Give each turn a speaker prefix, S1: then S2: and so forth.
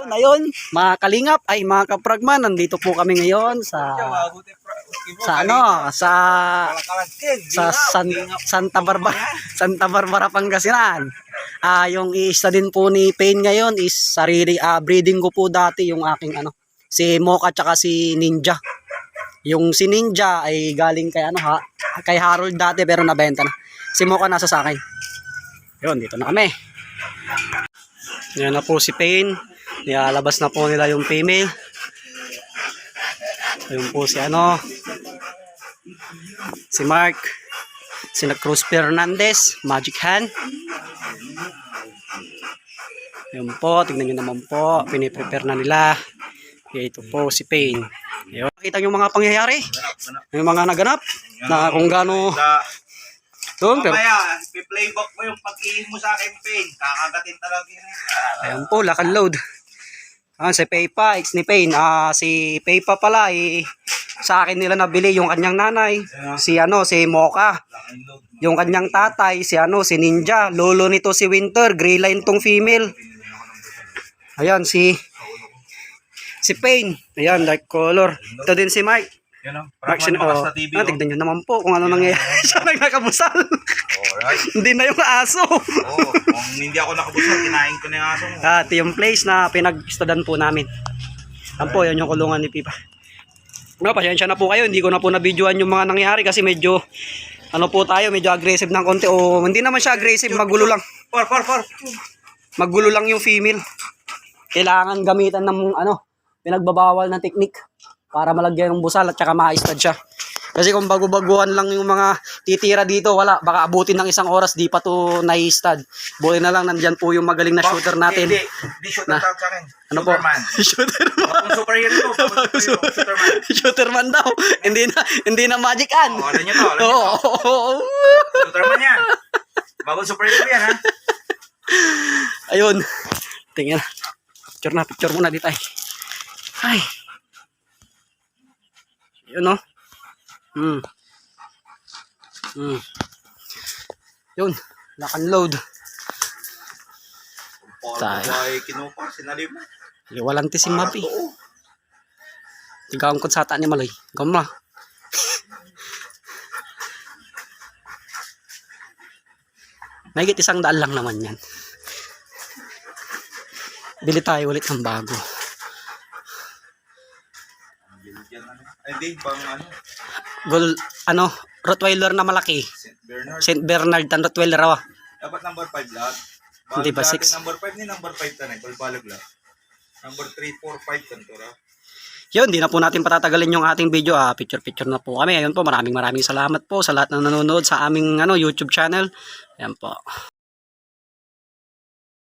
S1: Ayun, mga kalingap ay mga kapragman, nandito po kami ngayon sa Santa Barbara, Santa Barbara, Pangasinan. Yung isa din po ni Pain ngayon is sarili breeding ko po dati yung aking si Mocha at si Ninja. Yung si Ninja ay galing kay kay Harold dati pero nabenta na. Si Mocha nasa sa akin. Yun, dito na kami. Yan na po si Pain. Nilalabas na po nila yung female. Ayun po si si Mark, si Cruz Fernandez, Magic Hand. Ayun po, tignan nyo naman po, piniprepare na nila. Ito po si Pain. Ayun, nakita nyo mga pangyayari, yung mga naganap na kung gaano.
S2: Mamaya, i-playback mo yung pag-ihim mo sa akin, Pain. Kakagatin talaga yun.
S1: Ayun po, lakad load. Si Paypa, ex ni Pain. Si Paypa pala, sa akin nila nabili yung kanyang nanay. Si Mocha. Yung kanyang tatay, si Ninja. Lolo nito si Winter, gray line tong female. Ayan, si Pain. Ayan, dark color. Ito din si Mike. Mark, tignan nyo naman po kung ano nangyayari. Siya nagkakabusal. Hindi na yung aso.
S2: Kung hindi ako nakabusal, kinain ko na yung aso mo.
S1: Ito yung place na pinag-studan po namin. Yan po, yan yung kulungan ni Pipa. Pasensya na po kayo, hindi ko na po na-videoan yung mga nangyayari kasi medyo po tayo, medyo aggressive ng konti. O hindi naman siya aggressive, magulo lang. Magulo lang yung female. Kailangan gamitan ng pinagbabawal na technique para malagyan ng busal at saka ma-stud siya. Kasi kung bago-baguhan lang yung mga titira dito, wala. Baka abutin ng 1 oras, di pa to na-stud. Buti na lang, nandyan po yung magaling na shooter natin.
S2: Hindi shooter sa akin.
S1: Ano po?
S2: Shooterman. Bakong superhero to. Shooterman.
S1: Shooterman daw. Hindi na Magic Hand.
S2: Alam nyo to. Shooterman yan. Bagong superhero yan, ha?
S1: Ayun. Tingnan. Picture muna dito ay. Ay. Yun Yun, lock and load.
S2: Tayo ay kinupa, sinalib mo.
S1: Walang tisim mapi. Tigaong ko sa ata ni Maloy. Gama. Mahigit 100 lang naman yan. Bili tayo ulit ng bago.
S2: Hindi, pang
S1: Rottweiler na malaki. St. Bernard ang Rottweiler
S2: Dapat number 5 lahat.
S1: Hindi ba 6?
S2: Number 5 ni number 5 tanay, balbalag lahat. Number 3, 4, 5 tanto ra.
S1: Yun, di na po natin patatagalin yung ating video. Picture na po kami. Ayun po, maraming salamat po sa lahat na nanonood sa aming YouTube channel. Ayan po.